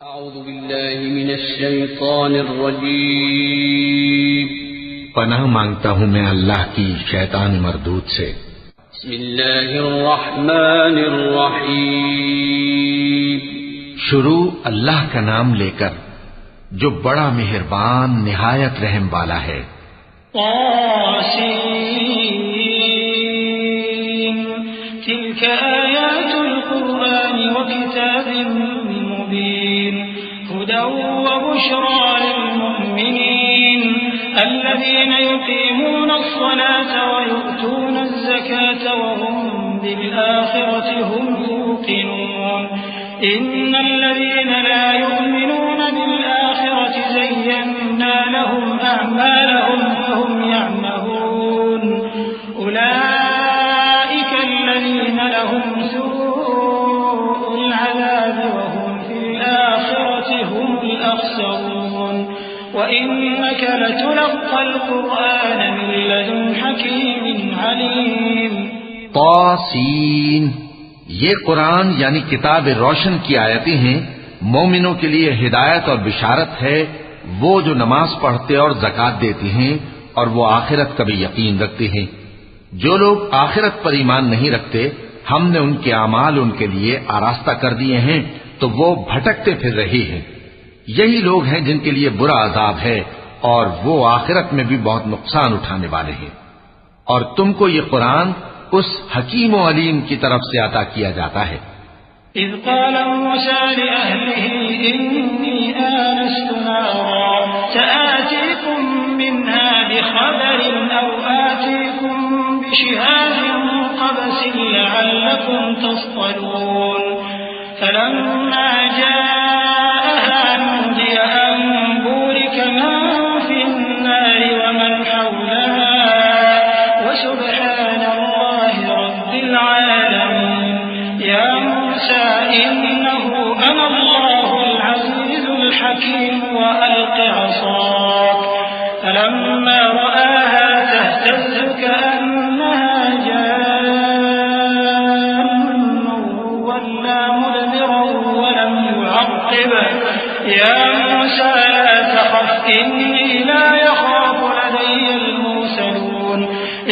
اعوذ باللہ من الشیطان الرجیم پناہ مانگتا ہوں میں اللہ کی شیطان مردود سے۔ بسم اللہ الرحمن الرحیم شروع اللہ کا نام لے کر جو بڑا مہربان نہایت رحم والا ہے۔ طاسين تلك آيات القرآن وكتاب مبين هدى وبشرى للمؤمنين الذين يقيمون الصلاة ويؤتون الزكاة وهم بالآخرة هم يوقنون إن الذين لا يؤمنون بالآخرة زينا لهم أعمالهم فهم يعمهون أولئك الذين لهم سوء العذاب وهم في الآخرة هم الأخسرون وإنك لتلقى القرآن من لدن حكيم عليم۔ طاسین، یہ قرآن یعنی کتاب روشن کی آیتیں ہیں، مومنوں کے لیے ہدایت اور بشارت ہے، وہ جو نماز پڑھتے اور زکوٰۃ دیتے ہیں اور وہ آخرت کا بھی یقین رکھتے ہیں۔ جو لوگ آخرت پر ایمان نہیں رکھتے ہم نے ان کے اعمال ان کے لیے آراستہ کر دیے ہیں تو وہ بھٹکتے پھر رہے ہیں۔ یہی لوگ ہیں جن کے لیے برا عذاب ہے اور وہ آخرت میں بھی بہت نقصان اٹھانے والے ہیں۔ اور تم کو یہ قرآن اس حکیم و علیم کی طرف سے عطا کیا جاتا ہے۔ إذ قال موسى لأهله إني آنست نارا سآتيكم منها بخبر أو آتيكم بشهاب قبس لعلكم تصطلون فلما جاءها نودي أن بورك من في النار ومن حولها وسبحان الله رب العالمين يا موسى إنه أنا الله العزيز الحكيم وألق عصاك فلما رآها تهتز كأنها جان ولا مدبرا ولم يعقب يا موسى لا تخف إني لا يخاف لدي المرسلون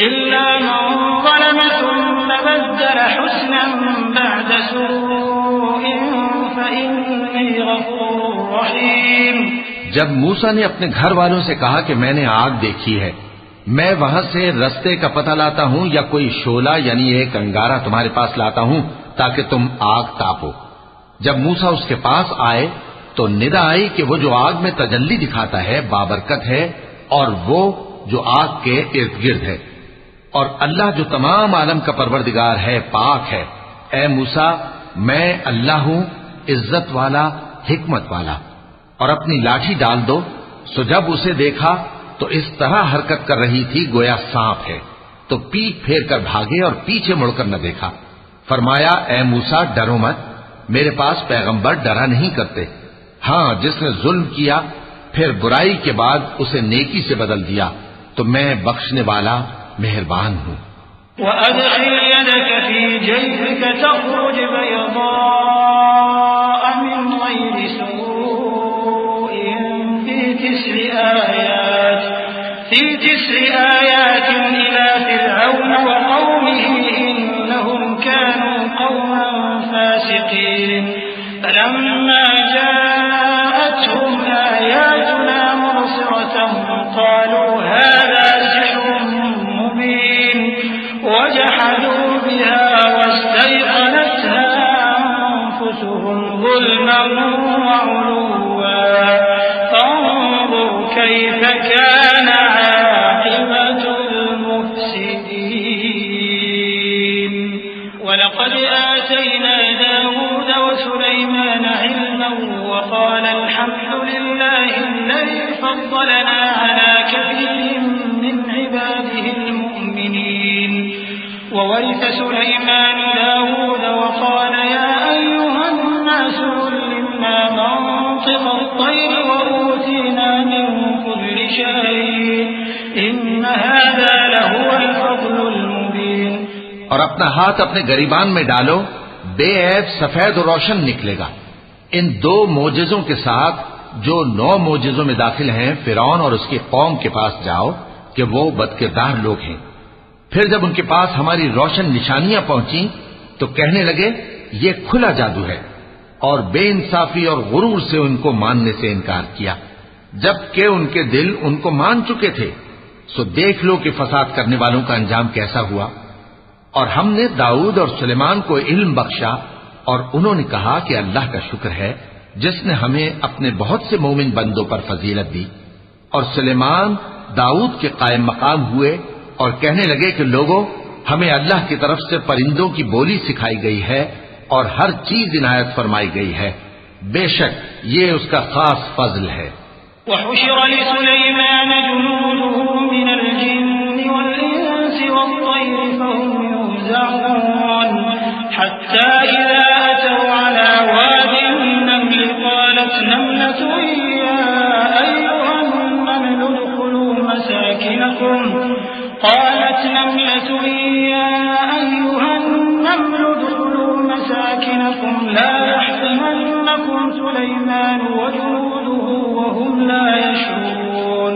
إلا من ظلم ثم بدل حسنا بعد سوء فإني غفور رحيم۔ جب موسیٰ نے اپنے گھر والوں سے کہا کہ میں نے آگ دیکھی ہے، میں وہاں سے رستے کا پتہ لاتا ہوں یا کوئی شعلہ یعنی ایک انگارہ تمہارے پاس لاتا ہوں تاکہ تم آگ تاپو۔ جب موسیٰ اس کے پاس آئے تو ندا آئی کہ وہ جو آگ میں تجلی دکھاتا ہے بابرکت ہے اور وہ جو آگ کے ارد گرد ہے، اور اللہ جو تمام عالم کا پروردگار ہے پاک ہے۔ اے موسیٰ میں اللہ ہوں عزت والا حکمت والا، اور اپنی لاٹھی ڈال دو۔ سو جب اسے دیکھا تو اس طرح حرکت کر رہی تھی گویا سانپ ہے، تو پیٹ پھیر کر بھاگے اور پیچھے مڑ کر نہ دیکھا۔ فرمایا اے موسیٰ ڈرو مت، میرے پاس پیغمبر ڈرا نہیں کرتے۔ ہاں جس نے ظلم کیا پھر برائی کے بعد اسے نیکی سے بدل دیا تو میں بخشنے والا مہربان ہوں۔ وأدخل يدك في جيبك تخرج بيضاء من غير سوء في تسع آيات إلى فرعون وقومه إنهم كانوا قوما فاسقين فلما جاءتهم آياتنا مبصرة قالوا هذا سحر مبين وجحدوا بها واستيقنتها أنفسهم ظلما وعلوا فانظر كيف كان عاقبة المفسدين ولقد آتينا داود وسليمان علما وقال الحمد لله الذي فضلنا على كثير من عباده المؤمنين وورث سليمان داود وقال يا أيها الناس علمنا منطق الطير وأوتينا من كل شيء إن هذا لهو الفضل المبين۔ اور اپنا ہاتھ اپنے گریبان میں ڈالو، بے عیب سفید و روشن نکلے گا۔ ان 2 معجزوں کے ساتھ جو 9 معجزوں میں داخل ہیں فرعون اور اس کی قوم کے پاس جاؤ کہ وہ بدکردار لوگ ہیں۔ پھر جب ان کے پاس ہماری روشن نشانیاں پہنچیں تو کہنے لگے یہ کھلا جادو ہے، اور بے انصافی اور غرور سے ان کو ماننے سے انکار کیا، جبکہ ان کے دل ان کو مان چکے تھے۔ سو دیکھ لو کہ فساد کرنے والوں کا انجام کیسا ہوا۔ اور ہم نے داؤد اور سلیمان کو علم بخشا، اور انہوں نے کہا کہ اللہ کا شکر ہے جس نے ہمیں اپنے بہت سے مومن بندوں پر فضیلت دی۔ اور سلیمان داؤد کے قائم مقام ہوئے اور کہنے لگے کہ لوگوں، ہمیں اللہ کی طرف سے پرندوں کی بولی سکھائی گئی ہے اور ہر چیز عنایت فرمائی گئی ہے، بے شک یہ اس کا خاص فضل ہے۔ وحشر لسليمان جنوده من الجن والإنس والطير فهم يوزعون حتى إذا أتوا على واد النمل قالت نملة يا أيها النمل ادخلوا مساكنكم لا يحطمنكم سليمان وجنوده وهم لا يشعرون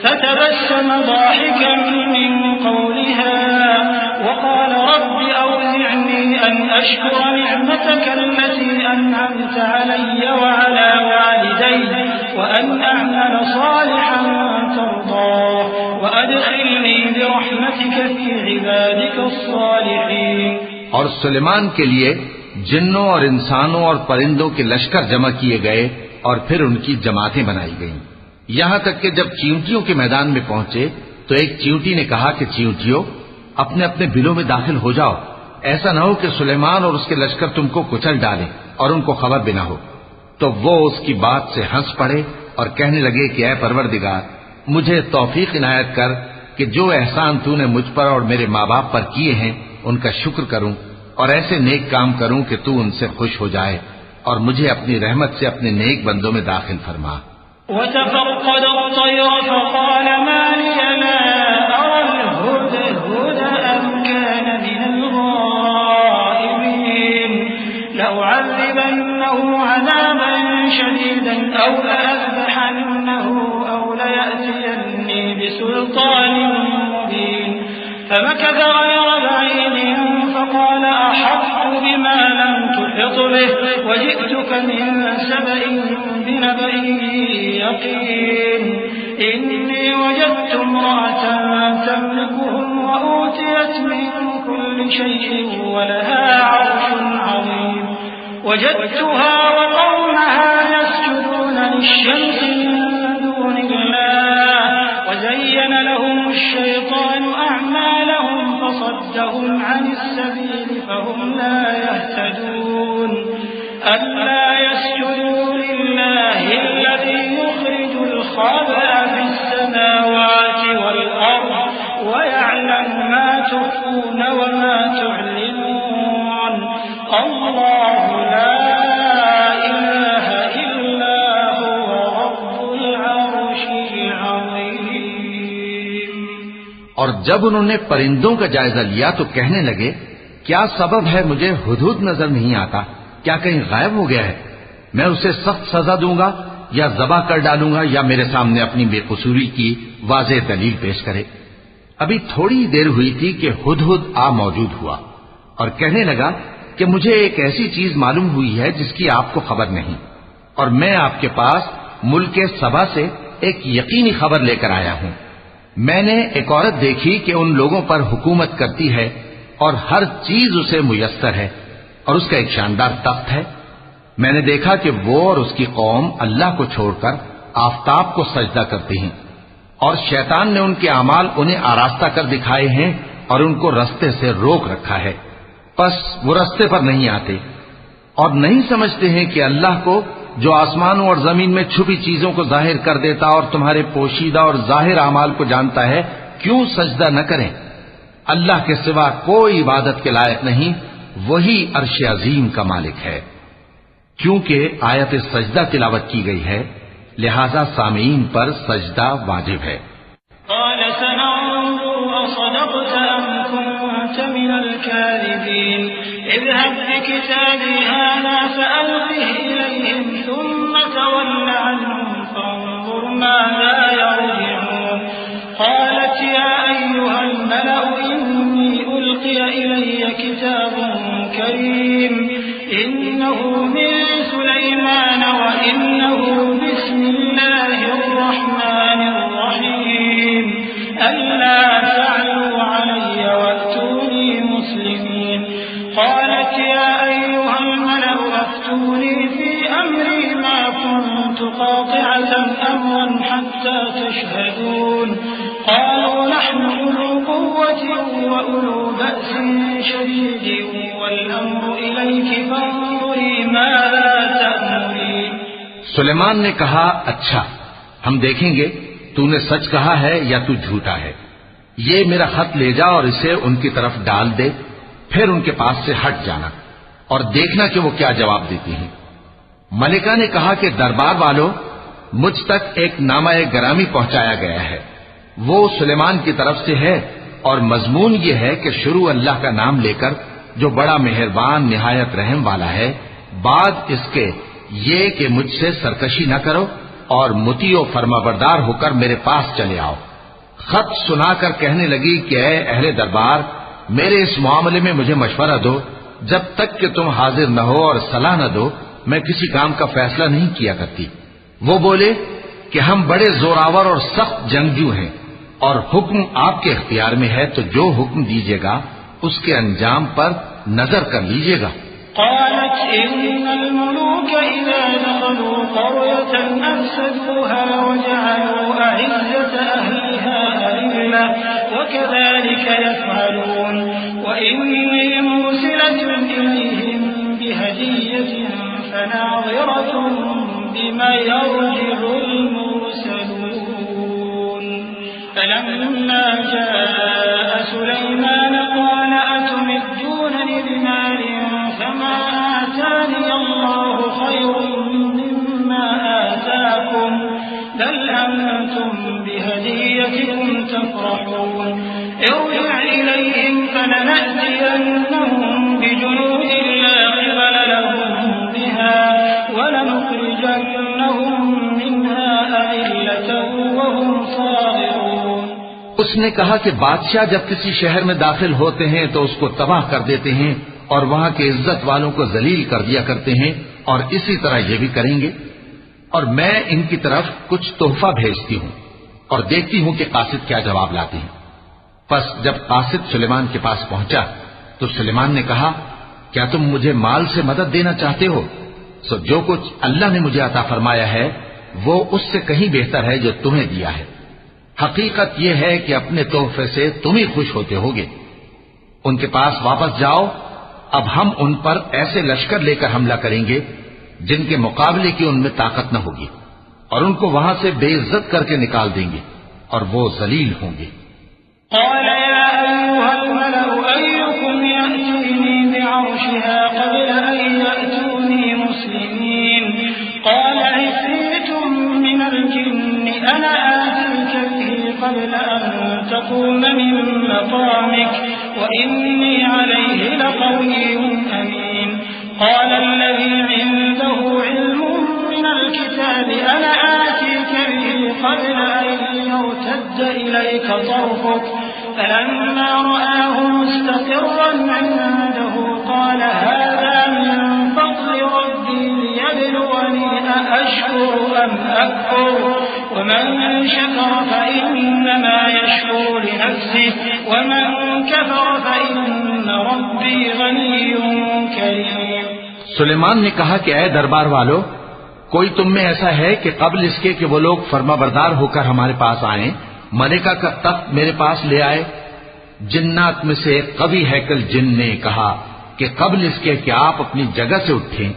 فتبسم ضاحكا من قولها وقال رب أوزعني أن أشكر نعمتك التي أنعمت علي وعلى والدي وأن أعمل صالحا ترضاه وأدخلني برحمتك في عبادك الصالحين۔ اور سلیمان کے لیے جنوں اور انسانوں اور پرندوں کے لشکر جمع کیے گئے اور پھر ان کی جماعتیں بنائی گئیں، یہاں تک کہ جب چیونٹیوں کے میدان میں پہنچے تو ایک چیونٹی نے کہا کہ چیونٹیوں اپنے اپنے بلوں میں داخل ہو جاؤ، ایسا نہ ہو کہ سلیمان اور اس کے لشکر تم کو کچل ڈالیں اور ان کو خبر بھی نہ ہو۔ تو وہ اس کی بات سے ہنس پڑے اور کہنے لگے کہ اے پروردگار، مجھے توفیق عنایت کر کہ جو احسان تو نے مجھ پر اور میرے ماں باپ پر کیے ہیں ان کا شکر کروں اور ایسے نیک کام کروں کہ تو ان سے خوش ہو جائے، اور مجھے اپنی رحمت سے اپنے نیک بندوں میں داخل فرما۔ وتفقد الطير فقال ما لي لا أرى الهدهد أم كان من الغائبين لأعذبنه عذابا شديدا أو لأذبحنه أو ليأتيني بسلطان مبين فمكث غير بعيد فقال أحط بما لم تحط به وجئتك من سبأ بنبأ يقين إني وجدت امرأة تملكهم وأوتيت من كل شيء ولها عرش عظيم وجدتها وقومها يسجدون للشمس من دون الله وزين لهم الشيطان أعمالهم فصدهم عن السبيل فهم لا يهتدون ألا يسجدوا لله الذي يخرج الخبأ في السماوات والأرض ويعلم ما تخفون وما تعلنون الله لا إله إلا هو رب العرش العظيم۔ اور جب انہوں نے پرندوں کا جائزہ لیا تو کہنے لگے کیا سبب ہے مجھے ہدہد نظر نہیں آتا، کیا کہیں غائب ہو گیا ہے؟ میں اسے سخت سزا دوں گا یا ذبح کر ڈالوں گا یا میرے سامنے اپنی بے قصوری کی واضح دلیل پیش کرے۔ ابھی تھوڑی دیر ہوئی تھی کہ ہدہد آ موجود ہوا اور کہنے لگا کہ مجھے ایک ایسی چیز معلوم ہوئی ہے جس کی آپ کو خبر نہیں، اور میں آپ کے پاس ملک سبا سے ایک یقینی خبر لے کر آیا ہوں۔ میں نے ایک عورت دیکھی کہ ان لوگوں پر حکومت کرتی ہے اور ہر چیز اسے میسر ہے، اور اس کا ایک شاندار تخت ہے۔ میں نے دیکھا کہ وہ اور اس کی قوم اللہ کو چھوڑ کر آفتاب کو سجدہ کرتی ہیں، اور شیطان نے ان کے اعمال انہیں آراستہ کر دکھائے ہیں اور ان کو رستے سے روک رکھا ہے، پس وہ رستے پر نہیں آتے اور نہیں سمجھتے ہیں کہ اللہ کو جو آسمانوں اور زمین میں چھپی چیزوں کو ظاہر کر دیتا اور تمہارے پوشیدہ اور ظاہر اعمال کو جانتا ہے، کیوں سجدہ نہ کریں؟ اللہ کے سوا کوئی عبادت کے لائق نہیں، وہی عرش عظیم کا مالک ہے۔ کیونکہ آیت سجدہ تلاوت کی گئی ہے لہذا سامعین پر سجدہ واجب ہے۔ قال سننظر أصدقت أم كنت من الكاذبين اذهب بكتابي هذا فألقه إليهم ثم تول عنهم فانظر ماذا يرجعون قالت يا أيها الملأ إني ألقي إلي كتاب كريم إنه من سليمان وإنه بسم الله الرحمن الرحيم ألا تعلوا علي وأتوني مسلمين قالت يا أيها الملأ أفتوني في أمري ما كنت قاطعة أمرا حتى تشهدون قالوا نحن أولو قوة وأولو بأس شديد والأمر إليك فانظري ماذا تأمرين سلیمان نے کہا اچھا ہم دیکھیں گے تو نے سچ کہا ہے یا تو جھوٹا ہے یہ میرا خط لے جا اور اسے ان کی طرف ڈال دے پھر ان کے پاس سے ہٹ جانا اور دیکھنا کہ وہ کیا جواب دیتی ہیں ملکہ نے کہا کہ دربار والوں مجھ تک ایک نامہ گرامی پہنچایا گیا ہے وہ سلیمان کی طرف سے ہے اور مضمون یہ ہے کہ شروع اللہ کا نام لے کر جو بڑا مہربان نہایت رحم والا ہے بعد اس کے یہ کہ مجھ سے سرکشی نہ کرو اور مطیع و فرما بردار ہو کر میرے پاس چلے آؤ خط سنا کر کہنے لگی کہ اے اہل دربار میرے اس معاملے میں مجھے مشورہ دو جب تک کہ تم حاضر نہ ہو اور صلاح نہ دو میں کسی کام کا فیصلہ نہیں کیا کرتی وہ بولے کہ ہم بڑے زوراور اور سخت جنگجو ہیں اور حکم آپ کے اختیار میں ہے تو جو حکم دیجیے گا اس کے انجام پر نظر کر لیجیے گا قالت إن الملوك إذا دخلوا قرية أفسدوها وجعلوا أعزة أهلها أذلة وكذلك يفعلون وإني مرسلة إليهم بهدية فناظرة بما يرجع المرسلون فلما جاء سليمان قال أتمدونني بمال فما آتاني الله خير مما آتاكم بل أنتم بهديتكم تفرحون ارجع إليهم فلنأتينهم بجنود لا قبل لهم بها ولنخرجنهم منها أذلة وهم صاغرون اس نے کہا کہ بادشاہ جب کسی شہر میں داخل ہوتے ہیں تو اس کو تباہ کر دیتے ہیں اور وہاں کے عزت والوں کو ذلیل کر دیا کرتے ہیں اور اسی طرح یہ بھی کریں گے اور میں ان کی طرف کچھ تحفہ بھیجتی ہوں اور دیکھتی ہوں کہ قاصد کیا جواب لاتے ہیں پس جب قاصد سلیمان کے پاس پہنچا تو سلیمان نے کہا کیا تم مجھے مال سے مدد دینا چاہتے ہو سو جو کچھ اللہ نے مجھے عطا فرمایا ہے وہ اس سے کہیں بہتر ہے جو تمہیں دیا ہے حقیقت یہ ہے کہ اپنے تحفے سے تم ہی خوش ہوتے ہوگے ان کے پاس واپس جاؤ اب ہم ان پر ایسے لشکر لے کر حملہ کریں گے جن کے مقابلے کی ان میں طاقت نہ ہوگی اور ان کو وہاں سے بے عزت کر کے نکال دیں گے اور وہ ذلیل ہوں گے قال يا أيها الملأ أيكم يأتيني بعرشها قبل أن يأتوني مسلمين قال عفريت من الجن أنا آتيك به قبل أن تقوم من مقامك وإني عليه لقوي أمين قال الذي عنده علم من الكتاب أنا آتيك به قبل أن يرتد إليك طرفك فلما رآه مستقرا عنده قال هذا من فضل ربي ليبلوني أأشكر أم أكفر ومن شكر فإنما يشكر لنفسه ومن كفر فإن ربي غني كريم سلیمان نے کہا کہ اے دربار والو کوئی تم میں ایسا ہے کہ قبل اس کے کہ وہ لوگ فرما بردار ہو کر ہمارے پاس آئیں ملکہ کا تخت میرے پاس لے آئے جنات میں سے ایک قوی ہیکل جن نے کہا کہ قبل اس کے کہ آپ اپنی جگہ سے اٹھیں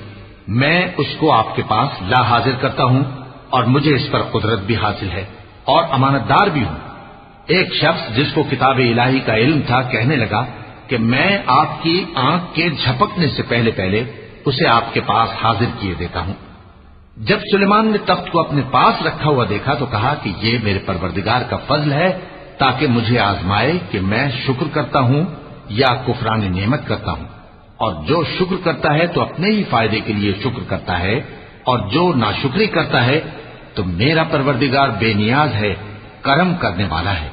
میں اس کو آپ کے پاس لا حاضر کرتا ہوں اور مجھے اس پر قدرت بھی حاصل ہے اور امانت دار بھی ہوں ایک شخص جس کو کتاب الہی کا علم تھا کہنے لگا کہ میں آپ کی آنکھ کے جھپکنے سے پہلے پہلے اسے آپ کے پاس حاضر کیے دیتا ہوں جب سلیمان نے تخت کو اپنے پاس رکھا ہوا دیکھا تو کہا کہ یہ میرے پروردگار کا فضل ہے تاکہ مجھے آزمائے کہ میں شکر کرتا ہوں یا کفران نعمت کرتا ہوں، اور جو شکر کرتا ہے تو اپنے ہی فائدے کے لیے شکر کرتا ہے، اور جو ناشکری کرتا ہے تو میرا پروردگار بے نیاز ہے، کرم کرنے والا ہے۔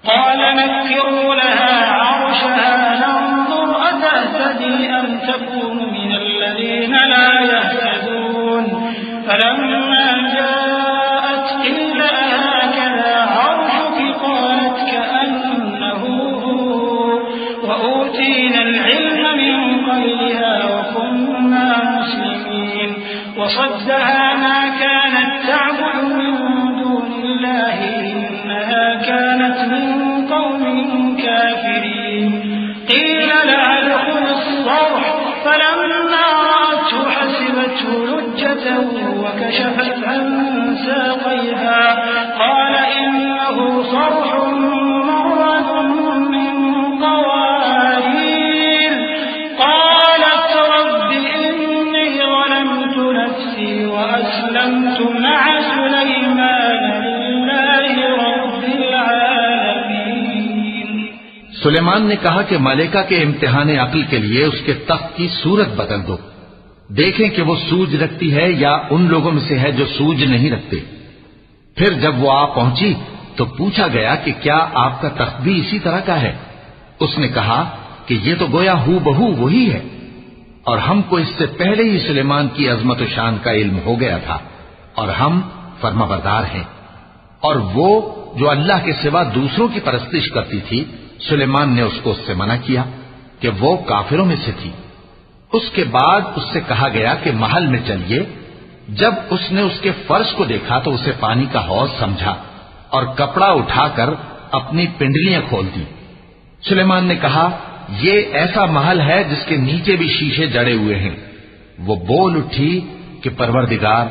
قال نكروا لها عرشها ننظر أتهتدي أم تكون من الذين لا يهتدون فلما جاءت قيل أهكذا عرشك قالت كأنه هو وأوتينا العلم من قبلها وكنا مسلمين وصدها ما كانت تعبد من دون الله إنها كانت من قوم كافرين قيل لها ادخل الصرح فلما رأته حسبته لجة وكشفت عن ساقيها قال إنه صرح ممرد من قوارير قالت رب إني ظلمت نفسي وأسلمت مع سليمان لله رب العالمين۔ سلیمان نے کہا کہ ملکہ کے امتحان عقل کے لیے اس کے تخت کی صورت بدل دو، دیکھیں کہ وہ سوج رکھتی ہے یا ان لوگوں میں سے ہے جو سوج نہیں رکھتے۔ پھر جب وہ آ پہنچی تو پوچھا گیا کہ کیا آپ کا تخت بھی اسی طرح کا ہے؟ اس نے کہا کہ یہ تو گویا ہو بہو وہی ہے، اور ہم کو اس سے پہلے ہی سلیمان کی عظمت و شان کا علم ہو گیا تھا، اور ہم فرمانبردار ہیں۔ اور وہ جو اللہ کے سوا دوسروں کی پرستش کرتی تھی، سلیمان نے اس کو اس سے منع کیا کہ وہ کافروں میں سے تھی۔ اس کے بعد اس سے کہا گیا کہ محل میں چلیے۔ جب اس نے اس کے فرش کو دیکھا تو اسے پانی کا حوض سمجھا اور کپڑا اٹھا کر اپنی پنڈلیاں کھول دی۔ سلیمان نے کہا یہ ایسا محل ہے جس کے نیچے بھی شیشے جڑے ہوئے ہیں۔ وہ بول اٹھی کہ پروردگار،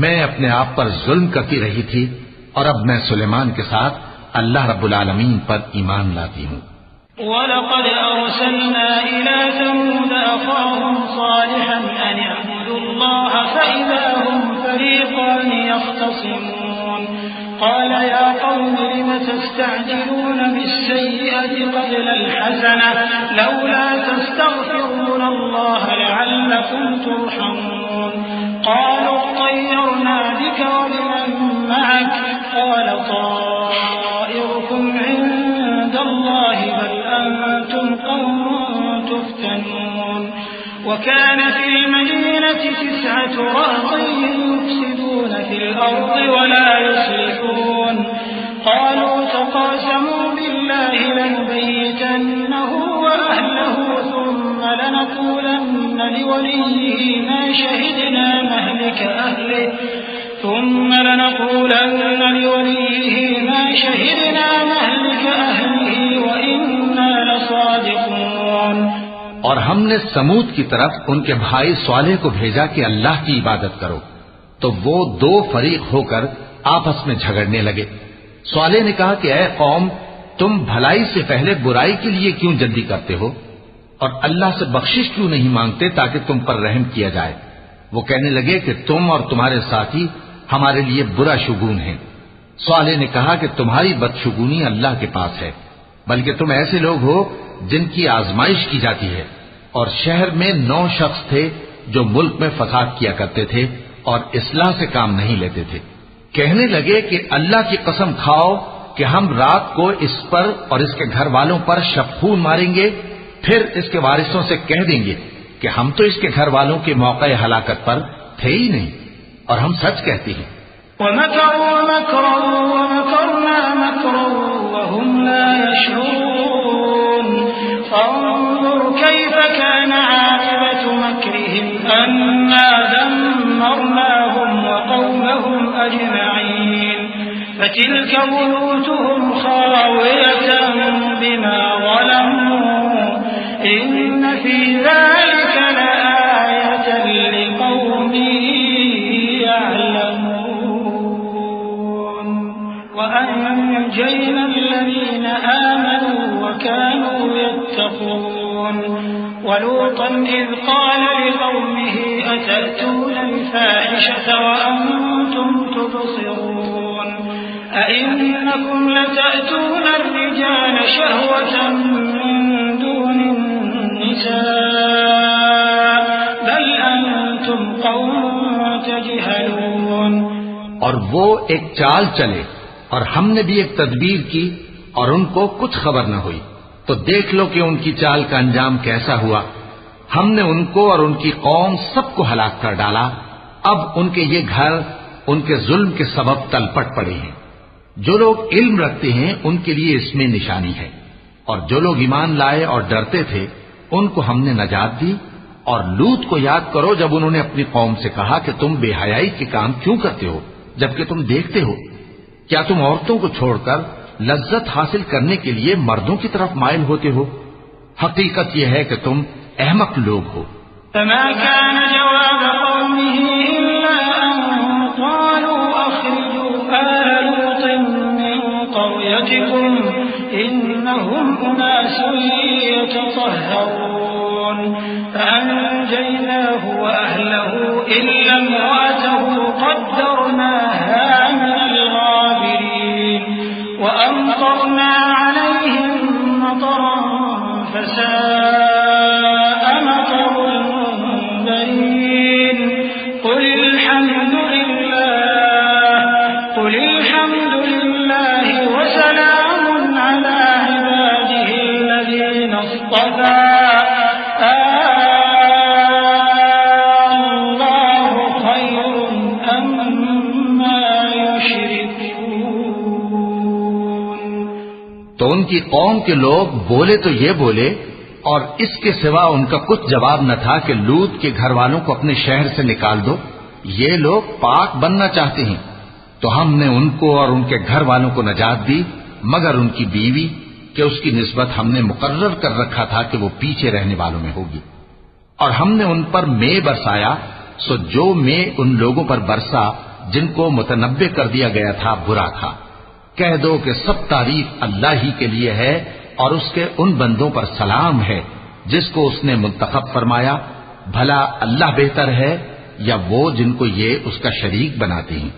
میں اپنے آپ پر ظلم کرتی رہی تھی، اور اب میں سلیمان کے ساتھ اللہ رب العالمین پر ایمان لاتی ہوں۔ وَلَقَدْ أَرْسَلْنَا إِلَى ثَمُودَ أَخَاهُمْ صَالِحًا أَنِ اعْبُدُوا اللَّهَ فَإِذَا هُمْ فَرِيقَانِ يَخْتَصِمُونَ قَالَ يَا قَوْمِ لِمَ تَسْتَعْجِلُونَ بِالسَّيِّئَةِ قَبْلَ الْحَسَنَةِ لَوْلَا تَسْتَغْفِرُونَ اللَّهَ لَعَلَّكُمْ تُرْحَمُونَ قَالُوا اطَّيَّرْنَا بِكَ وَبِمَن مَّعَكَ قَالَ طَائِرُكُمْ عِندَ اللَّهِ بَلْ أَنتُمْ قَوْمٌ تُفْتَنُونَ وَكَانَ فِي الْمَدِينَةِ 9 رَهْطٍ يُفْسِدُونَ فِي الْأَرْضِ وَلَا يُصْلِحُونَ قَالُوا تَقَاسَمُوا بِاللَّهِ لَنُبَيِّتَنَّهُ وَأَهْلَهُ ثُمَّ لَنَقُولَنَّ لِوَلِيِّهِ مَا شَهِدْنَا مَهْلِكَ أَهْلِهِ وَإِنَّا لَصَادِقُونَ۔ اور ہم نے سمود کی طرف ان کے بھائی صالح کو بھیجا کہ اللہ کی عبادت کرو، تو وہ 2 فریق ہو کر آپس میں جھگڑنے لگے۔ صالح نے کہا کہ اے قوم، تم بھلائی سے پہلے برائی کے لیے کیوں جلدی کرتے ہو، اور اللہ سے بخشش کیوں نہیں مانگتے تاکہ تم پر رحم کیا جائے؟ وہ کہنے لگے کہ تم اور تمہارے ساتھی ہمارے لیے برا شگون ہیں۔ صالح نے کہا کہ تمہاری بدشگونی اللہ کے پاس ہے، بلکہ تم ایسے لوگ ہو جن کی آزمائش کی جاتی ہے۔ اور شہر میں 9 شخص تھے جو ملک میں فساد کیا کرتے تھے اور اصلاح سے کام نہیں لیتے تھے۔ کہنے لگے کہ اللہ کی قسم کھاؤ کہ ہم رات کو اس پر اور اس کے گھر والوں پر شبخون ماریں گے، پھر اس کے وارثوں سے کہہ دیں گے کہ ہم تو اس کے گھر والوں کے موقع ہلاکت پر تھے ہی نہیں، اور ہم سچ کہتے ہیں۔ وَمَكَرُوا مَكْرًا وَمَكَرْنَا مَكْرًا وَهُمْ لَا يَشْعُرُونَ فَانظُرْ كَيْفَ كَانَ عَاقِبَةُ مَكْرِهِمْ أَنَّا دَمَّرْنَاهُمْ وَقَوْمَهُمْ أَجْمَعِينَ فَتِلْكَ بُيُوتُهُمْ خَاوِيَةً بِمَا ظَلَمُوا إِنَّ فِي ذَلِكَ لَآيَةً لِقَوْمٍ يَعْلَمُونَ وَأَنجَيْنَا الَّذِينَ آمَنُوا وَكَانُوا يَتَّقُونَ وَلُوطًا إِذْ قَالَ لِقَوْمِهِ أَتَأْتُونَ الْفَاحِشَةَ وَأَنْتُمْ تُبْصِرُونَ أَإِنَّكُمْ لَتَأْتُونَ الرِّجَالَ شَهْوَةً مِّن دُونِ اور وہ ایک چال چلے اور ہم نے بھی ایک تدبیر کی اور ان کو کچھ خبر نہ ہوئی، تو دیکھ لو کہ ان کی چال کا انجام کیسا ہوا۔ ہم نے ان کو اور ان کی قوم سب کو ہلاک کر ڈالا، اب ان کے یہ گھر ان کے ظلم کے سبب تلپٹ پڑے ہیں۔ جو لوگ علم رکھتے ہیں ان کے لیے اس میں نشانی ہے، اور جو لوگ ایمان لائے اور ڈرتے تھے ان کو ہم نے نجات دی۔ اور لوط کو یاد کرو جب انہوں نے اپنی قوم سے کہا کہ تم بے حیائی کے کام کیوں کرتے ہو جبکہ تم دیکھتے ہو؟ کیا تم عورتوں کو چھوڑ کر لذت حاصل کرنے کے لیے مردوں کی طرف مائل ہوتے ہو؟ حقیقت یہ ہے کہ تم احمق لوگ ہو۔ فما كان جواب قومه إلا أن قالوا أخرجوا آل لوط من قريتكم إنهم أناس يتطهرون فأنجيناه وأهله إلا امرأته قدرناها من الغابرين وأمطرنا عليهم مطرا فساء مطر المنذرين قل الحمد لله وسلام على عباده الذين اصطفى الله خير أما يشركون۔ تو ان کی قوم کے لوگ بولے تو یہ بولے، اور اس کے سوا ان کا کچھ جواب نہ تھا کہ لوط کے گھر والوں کو اپنے شہر سے نکال دو، یہ لوگ پاک بننا چاہتے ہیں۔ تو ہم نے ان کو اور ان کے گھر والوں کو نجات دی مگر ان کی بیوی کہ اس کی نسبت ہم نے مقرر کر رکھا تھا کہ وہ پیچھے رہنے والوں میں ہوگی۔ اور ہم نے ان پر مے برسایا، سو جو مے ان لوگوں پر برسا جن کو متنبع کر دیا گیا تھا برا تھا۔ کہہ دو کہ سب تعریف اللہ ہی کے لیے ہے اور اس کے ان بندوں پر سلام ہے جس کو اس نے منتخب فرمایا، بھلا اللہ بہتر ہے یا وہ جن کو یہ اس کا شریک بناتے ہیں۔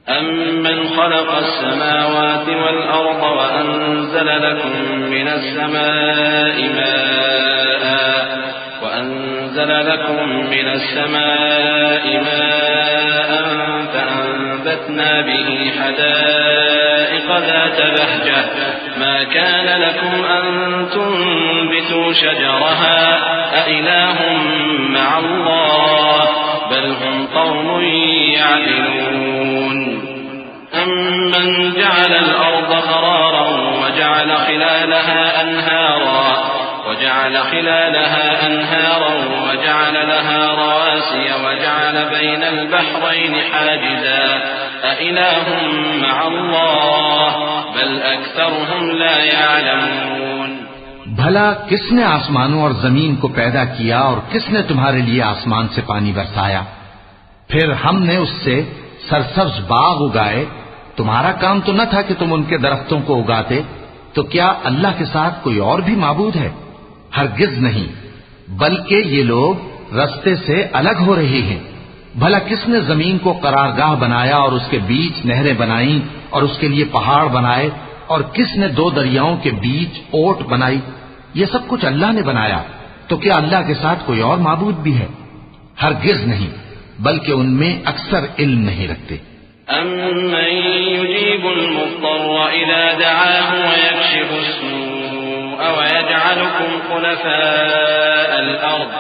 أَمَّنْ خَلَقَ السَّمَاوَاتِ وَالْأَرْضَ وَأَنزَلَ لَكُم مِّنَ السَّمَاءِ مَاءً فَأَنبَتْنَا بِهِ حَدَائِقَ ذَاتَ بَهْجَةٍ مَا كَانَ لَكُمْ أَن تُنبِتُوا شَجَرَهَا أَإِلَٰهٌ مَّعَ اللَّهِ بَلْ هُمْ قَوْمٌ يَعْدِلُونَ أَمَّنْ جَعَلَ الْأَرْضَ قَرَارًا وَجَعَلَ خِلَالَهَا أَنْهَارًا وَجَعَلَ لَهَا رَوَاسِيَ وَجَعَلَ بَيْنَ الْبَحْرَيْنِ حَاجِزًا أَإِلَٰهٌ مَّعَ اللَّهِ بَلْ أَكْثَرُهُمْ لَا يَعْلَمُونَ۔ بھلا کس نے آسمانوں اور زمین کو پیدا کیا اور کس نے تمہارے لیے آسمان سے پانی برسایا؟ پھر ہم نے اس سے سرسبز باغ اگائے، تمہارا کام تو نہ تھا کہ تم ان کے درختوں کو اگاتے؟ تو کیا اللہ کے ساتھ کوئی اور بھی معبود ہے؟ ہرگز نہیں، بلکہ یہ لوگ رستے سے الگ ہو رہے ہیں۔ بھلا کس نے زمین کو قرارگاہ بنایا اور اس کے بیچ نہریں بنائیں اور اس کے لیے پہاڑ بنائے، اور کس نے دو دریاؤں کے بیچ اوٹ بنائی؟ یہ سب کچھ اللہ نے بنایا، تو کیا اللہ کے ساتھ کوئی اور معبود بھی ہے؟ ہرگز نہیں، بلکہ ان میں اکثر علم نہیں رکھتے۔ أَمَّن يُجِيبُ الْمُضْطَرَّ إِذَا دَعَاهُ وَيَكْشِفُ السُّوءَ وَيَجْعَلُكُمْ خُلَفَاءَ الْأَرْضِ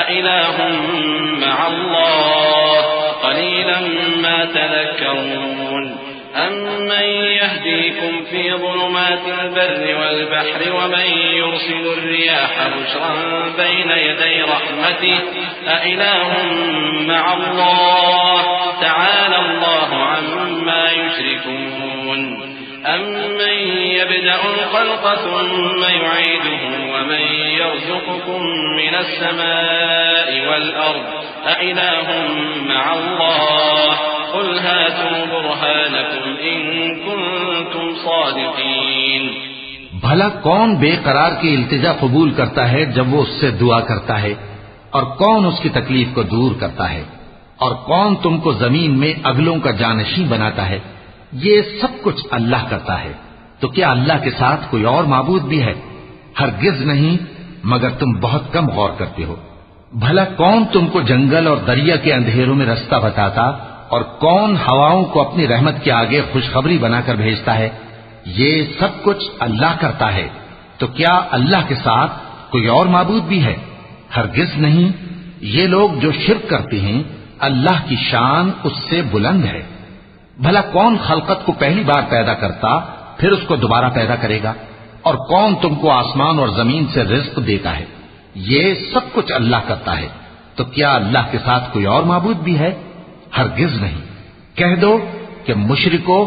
أَإِلَٰهٌ مَّعَ اللَّهِ قَلِيلًا مَّا تَذَكَّرُونَ أَمَّن يَهْدِيكُمْ فِي ظُلُمَاتِ الْبَرِّ وَالْبَحْرِ وَمَن يُرْسِلُ الرِّيَاحَ بُشْرًا بَيْنَ يَدَيْ رَحْمَتِهِ أَإِلَٰهٌ مَّعَ اللَّهِ تَعَالَى اللَّهُ عَمَّا يُشْرِكُونَ أَمَّن يَبْدَأُ الْخَلْقَ ثُمَّ يُعِيدُهُ وَمَن يَرْزُقُكُم مِّنَ السَّمَاءِ وَالْأَرْضِ أَإِلَٰهٌ مَّعَ اللَّهِ قُلْ هَاتُوا بُرْهَانَكُمْ إِن كُنتُمْ صَادِقِينَ۔ بھلا کون بے قرار کی التجا قبول کرتا ہے جب وہ اس سے دعا کرتا ہے، اور کون اس کی تکلیف کو دور کرتا ہے، اور کون تم کو زمین میں اگلوں کا جانشین بناتا ہے؟ یہ سب کچھ اللہ کرتا ہے، تو کیا اللہ کے ساتھ کوئی اور معبود بھی ہے؟ ہرگز نہیں، مگر تم بہت کم غور کرتے ہو۔ بھلا کون تم کو جنگل اور دریا کے اندھیروں میں رستہ بتاتا اور کون ہواؤں کو اپنی رحمت کے آگے خوشخبری بنا کر بھیجتا ہے؟ یہ سب کچھ اللہ کرتا ہے، تو کیا اللہ کے ساتھ کوئی اور معبود بھی ہے؟ ہرگز نہیں۔ یہ لوگ جو شرک کرتے ہیں اللہ کی شان اس سے بلند ہے۔ بھلا کون خلقت کو پہلی بار پیدا کرتا پھر اس کو دوبارہ پیدا کرے گا؟ اور کون تم کو آسمان اور زمین سے رزق دیتا ہے؟ یہ سب کچھ اللہ کرتا ہے، تو کیا اللہ کے ساتھ کوئی اور معبود بھی ہے؟ ہرگز نہیں۔ کہہ دو کہ مشرکو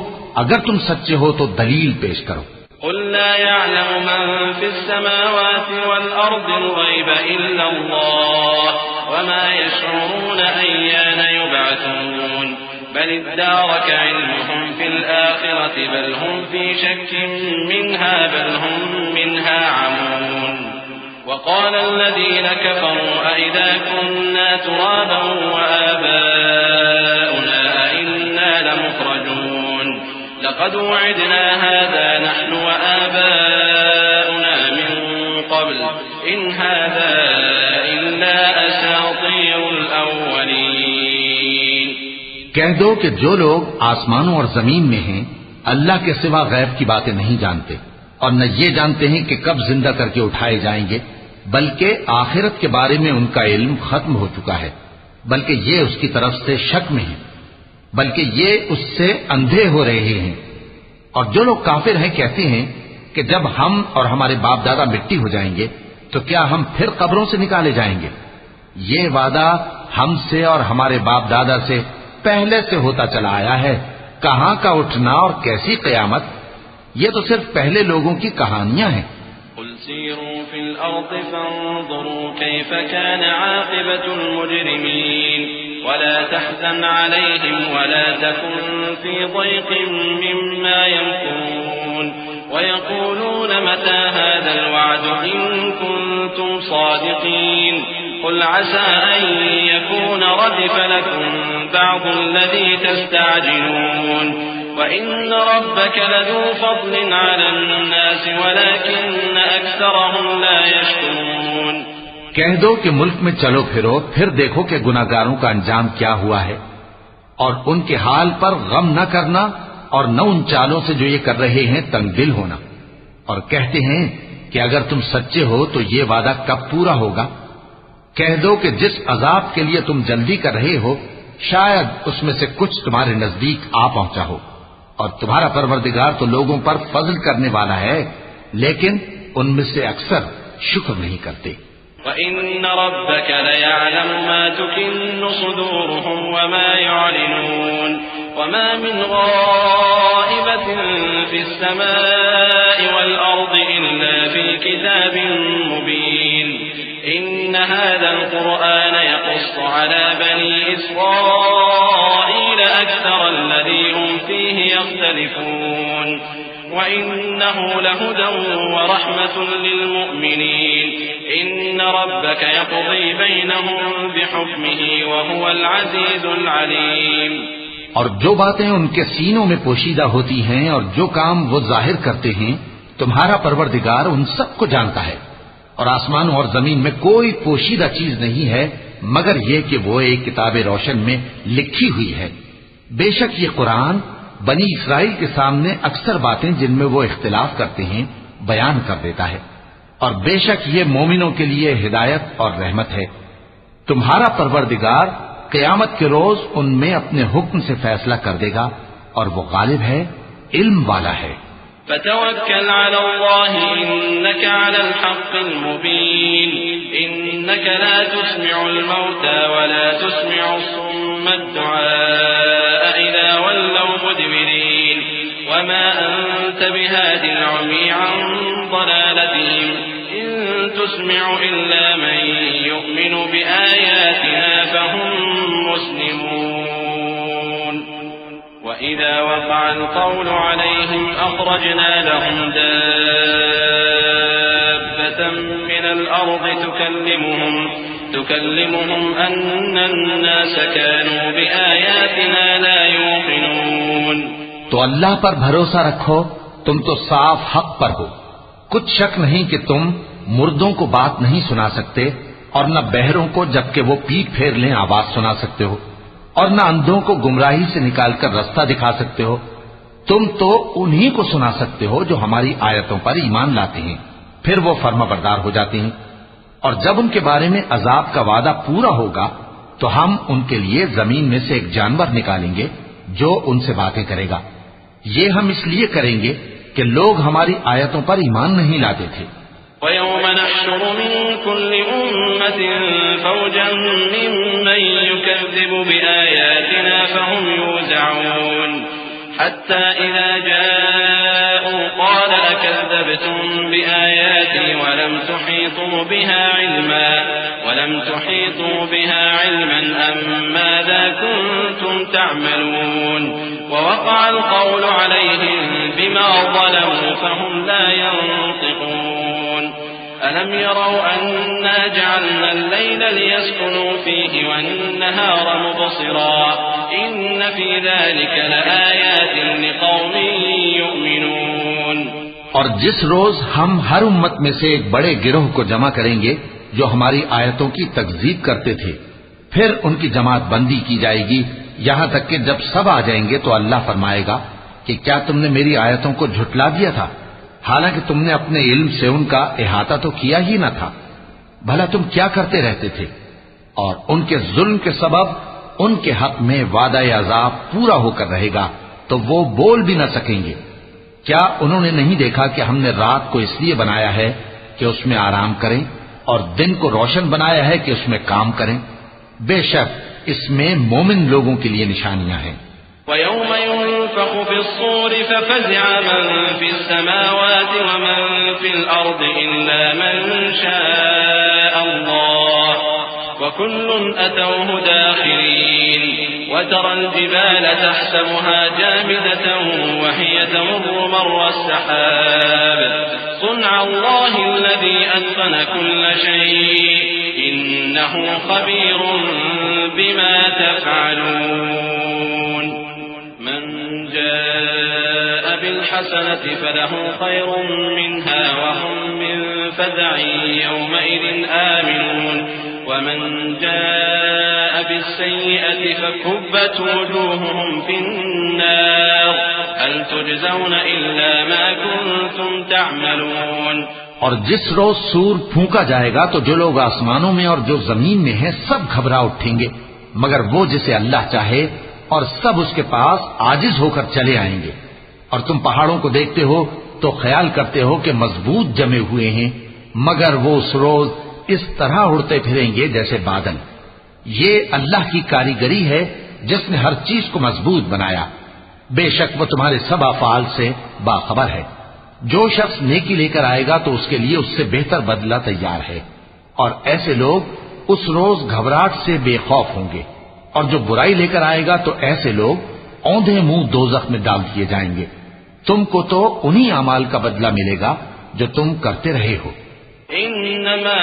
اگر تم سچے ہو تو دلیل پیش کرو۔ قل لا يعلم من في السماوات والأرض الغيب إلا الله وما يشعرون أيان يبعثون بل ادارك علمهم في الآخرة بل هم في شك منها بل هم منها عمون وقال الذين كفروا أئذا كنا ترابا وآباؤنا أئنا لمخرجون لقد وعدنا هذا نحن وآباؤنا من قبل إن هذا إلا أساطير الأولين۔ کہہ دو کہ جو لوگ آسمانوں اور زمین میں ہیں اللہ کے سوا غیب کی باتیں نہیں جانتے اور نہ یہ جانتے ہیں کہ کب زندہ کر کے اٹھائے جائیں گے، بلکہ آخرت کے بارے میں ان کا علم ختم ہو چکا ہے، بلکہ یہ اس کی طرف سے شک میں ہیں، بلکہ یہ اس سے اندھے ہو رہے ہیں۔ اور جو لوگ کافر ہیں کہتے ہیں کہ جب ہم اور ہمارے باپ دادا مٹی ہو جائیں گے تو کیا ہم پھر قبروں سے نکالے جائیں گے؟ یہ وعدہ ہم سے اور ہمارے باپ دادا سے پہلے سے ہوتا چلا آیا ہے، کہاں کا اٹھنا اور کیسی قیامت؟ یہ تو صرف پہلے لوگوں کی کہانیاں ہیں۔ قل سيروا في الأرض فانظروا كيف كان عاقبة المجرمين ولا تحزن عليهم ولا تكن في ضيق مما يمكرون ويقولون متى هذا الوعد إن كنتم صادقين قل عسى أن يكون ردف لكم بعض الذي تستعجلون وَإِنَّ رَبَّكَ لَذُو فَضْلٍ عَلَى النَّاسِ وَلَكِنَّ أَكْثَرَهُمْ لَا يَشْكُرُونَ۔ کہہ دو کہ ملک میں چلو پھرو پھر دیکھو کہ گناہگاروں کا انجام کیا ہوا ہے، اور ان کے حال پر غم نہ کرنا اور نہ ان چالوں سے جو یہ کر رہے ہیں تنگ دل ہونا، اور کہتے ہیں کہ اگر تم سچے ہو تو یہ وعدہ کب پورا ہوگا؟ کہہ دو کہ جس عذاب کے لیے تم جلدی کر رہے ہو شاید اس میں سے کچھ تمہارے نزدیک آ پہنچا ہو، اور تمہارا پروردگار تو لوگوں پر فضل کرنے والا ہے لیکن ان میں سے اکثر شکر نہیں کرتے۔ وَإِنَّ رَبَّكَ لَيَعْلَمُ مَا تُكِنُّ صُدُورُهُمْ وَمَا يُعْلِنُونَ وَمَا مِنْ غَائِبَةٍ فِي السَّمَاءِ وَالْأَرْضِ إِلَّا فِي كِتَابٍ مُبِينٍ إِنَّ هَذَا الْقُرْآنَ يَقُصُّ عَلَى بَنِي إِسْرَائِيلَ أَكْثَرَ الَّذِي هُمْ فِيهِ يَخْتَلِفُونَ وَإِنَّهُ لَهُدًى وَرَحْمَةٌ لِّلْمُؤْمِنِينَ إِنَّ رَبَّكَ يَقْضِي بَيْنَهُم بِحُكْمِهِ وَهُوَ الْعَزِيزُ الْعَلِيمُ۔ اور جو باتیں ان کے سینوں میں پوشیدہ ہوتی ہیں اور جو کام وہ ظاہر کرتے ہیں تمہارا پروردگار ان سب کو جانتا ہے، اور آسمانوں اور زمین میں کوئی پوشیدہ چیز نہیں ہے مگر یہ کہ وہ ایک کتاب روشن میں لکھی ہوئی ہے۔ بے شک یہ قرآن بنی اسرائیل کے سامنے اکثر باتیں جن میں وہ اختلاف کرتے ہیں بیان کر دیتا ہے، اور بے شک یہ مومنوں کے لیے ہدایت اور رحمت ہے۔ تمہارا پروردگار قیامت کے روز ان میں اپنے حکم سے فیصلہ کر دے گا اور وہ غالب ہے، علم والا ہے۔ فتوكل على الله إنك على الحق المبين إنك لا تسمع الموتى ولا تسمع الصم الدعاء إذا ولوا مدبرين وما أنت بهاد العمي عن ضلالتهم إن تسمع إلا من يؤمن بآياتنا فهم مسلمون وإذا وقع القول عليهم أخرجنا لهم دابة من الأرض تكلمهم أن الناس كانوا بآياتنا لا يوقنون۔ تو اللہ پر بھروسہ رکھو، تم تو صاف حق پر ہو، کچھ شک نہیں کہ تم مردوں کو بات نہیں سنا سکتے اور نہ بہروں کو جبکہ وہ پیٹ پھیر لیں آواز سنا سکتے ہو، اور نہ اندھوں کو گمراہی سے نکال کر رستہ دکھا سکتے ہو. تم تو انہی کو سنا سکتے ہو جو ہماری آیتوں پر ایمان لاتے ہیں، پھر وہ فرما بردار ہو جاتے ہیں. اور جب ان کے بارے میں عذاب کا وعدہ پورا ہوگا تو ہم ان کے لیے زمین میں سے ایک جانور نکالیں گے جو ان سے باتیں کرے گا. یہ ہم اس لیے کریں گے کہ لوگ ہماری آیتوں پر ایمان نہیں لاتے تھے. وَيَوْمَ نَحْشُرُ مِنْ كُلِّ أُمَّةٍ فَوْجًا مِّمَّن يُكَذِّبُ بِآيَاتِنَا فَهُمْ يُوزَعُونَ حَتَّى إِذَا جَاءُوا قَالَ أَكَذَّبْتُمْ بِآيَاتِي وَلَمْ تُحِيطُوا بِهَا عِلْمًا أَمْ مَاذَا كُنتُمْ تَعْمَلُونَ وَوَقَعَ الْقَوْلُ عَلَيْهِمْ بِمَا ظَلَمُوا فَهُمْ لَا يَنطِقُونَ أَلَمْ يَرَوْا أَنَّا جَعَلْنَا اللَّيْلَ لِيَسْكُنُوا فِيهِ وَالنَّهَارَ مُبْصِرًا إِنَّ فِي ذَلِكَ لَآيَاتٍ لِقَوْمٍ يُؤْمِنُونَ. اور جس روز ہم ہر امت میں سے ایک بڑے گروہ کو جمع کریں گے جو ہماری آیتوں کی تکذیب کرتے تھے، پھر ان کی جماعت بندی کی جائے گی یہاں تک کہ جب سب آ جائیں گے تو اللہ فرمائے گا کہ کیا تم نے میری آیتوں کو جھٹلا دیا تھا، حالانکہ تم نے اپنے علم سے ان کا احاطہ تو کیا ہی نہ تھا. بھلا تم کیا کرتے رہتے تھے؟ اور ان کے ظلم کے سبب ان کے حق میں وعدہ عذاب پورا ہو کر رہے گا تو وہ بول بھی نہ سکیں گے. کیا انہوں نے نہیں دیکھا کہ ہم نے رات کو اس لیے بنایا ہے کہ اس میں آرام کریں اور دن کو روشن بنایا ہے کہ اس میں کام کریں؟ بے شک اس میں مومن لوگوں کے لیے نشانیاں ہیں. وَيَوْمَ يُنفَخُ فِي الصُّورِ فَفَزِعَ مَن فِي السَّمَاوَاتِ وَمَن فِي الْأَرْضِ إِلَّا مَن شَاءَ اللَّهُ وَكُلٌّ أَتَوْهُ دَاخِرِينَ. وَتَرَى الْجِبَالَ تَحْسَبُهَا جَامِدَةً وَهِيَ تَمُرُّ مَرَّ السَّحَابِ صُنْعَ اللَّهِ الَّذِي أَتْقَنَ كُلَّ شَيْءٍ إِنَّهُ خَبِيرٌ بِمَا تَفْعَلُونَ. مَنْ جَاءَ بِالْحَسَنَةِ فَلَهُ خَيْرٌ مِّنْهَا وَهُمْ مِنْ فَزَعٍ يَوْمَئِذٍ آمِنُونَ. وَمَنْ جَاءَ بِالسَّيِّئَةِ فَكُبَّتْ وُجُوهُهُمْ فِي النَّارِ هَلْ تُجْزَوْنَ إِلَّا مَا كُنتُمْ تَعْمَلُونَ. اور جس روز سور پھونکا جائے گا تو جو لوگ آسمانوں میں اور جو زمین میں ہیں سب گھبرا اٹھیں گے مگر وہ جسے اللہ چاہے، اور سب اس کے پاس عاجز ہو کر چلے آئیں گے. اور تم پہاڑوں کو دیکھتے ہو تو خیال کرتے ہو کہ مضبوط جمے ہوئے ہیں، مگر وہ اس روز اس طرح اڑتے پھریں گے جیسے بادل. یہ اللہ کی کاریگری ہے جس نے ہر چیز کو مضبوط بنایا. بے شک وہ تمہارے سب افعال سے باخبر ہے. جو شخص نیکی لے کر آئے گا تو اس کے لیے اس سے بہتر بدلہ تیار ہے، اور ایسے لوگ اس روز گھبراہٹ سے بے خوف ہوں گے. اور جو برائی لے کر آئے گا تو ایسے لوگ اوندھے منہ دوزخ میں ڈال دیے جائیں گے. تم کو تو انہی اعمال کا بدلہ ملے گا جو تم کرتے رہے ہو. إنما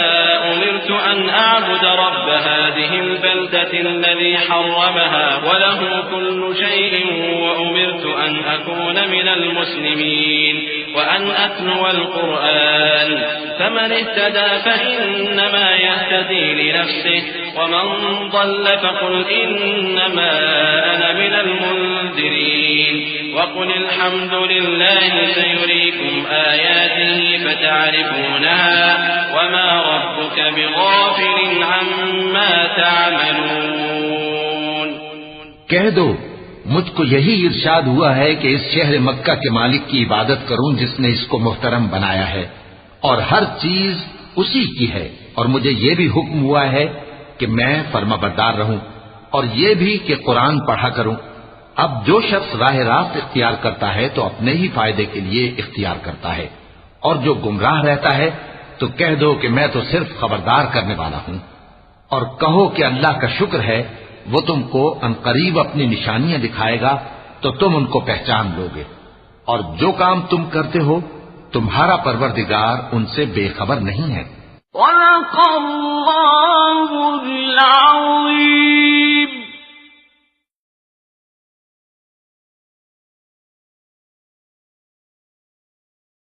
أمرت أن أعبد رب هذه البلدة الذي حرمها وله كل شيء وأمرت أن أكون من المسلمين وأن أتلو القرآن فمن اهتدى فإنما يهتدي لنفسه ومن ضل فقل إنما أنا من المنذرين وقل الحمد لله سيريكم آياته فتعرفونها وما ربك بغافل عما تعملون. کہہ دو مجھ کو یہی ارشاد ہوا ہے کہ اس شہر مکہ کے مالک کی عبادت کروں جس نے اس کو محترم بنایا ہے اور ہر چیز اسی کی ہے، اور مجھے یہ بھی حکم ہوا ہے کہ میں فرما بردار رہوں اور یہ بھی کہ قرآن پڑھا کروں. اب جو شخص راہ راست اختیار کرتا ہے تو اپنے ہی فائدے کے لیے اختیار کرتا ہے، اور جو گمراہ رہتا ہے تو کہہ دو کہ میں تو صرف خبردار کرنے والا ہوں. اور کہو کہ اللہ کا شکر ہے وہ تم کو عنقریب اپنی نشانیاں دکھائے گا تو تم ان کو پہچان لو گے، اور جو کام تم کرتے ہو تمہارا پروردگار ان سے بے خبر نہیں ہے. وَلَقَ اللَّهُ الْعَظِيمُ.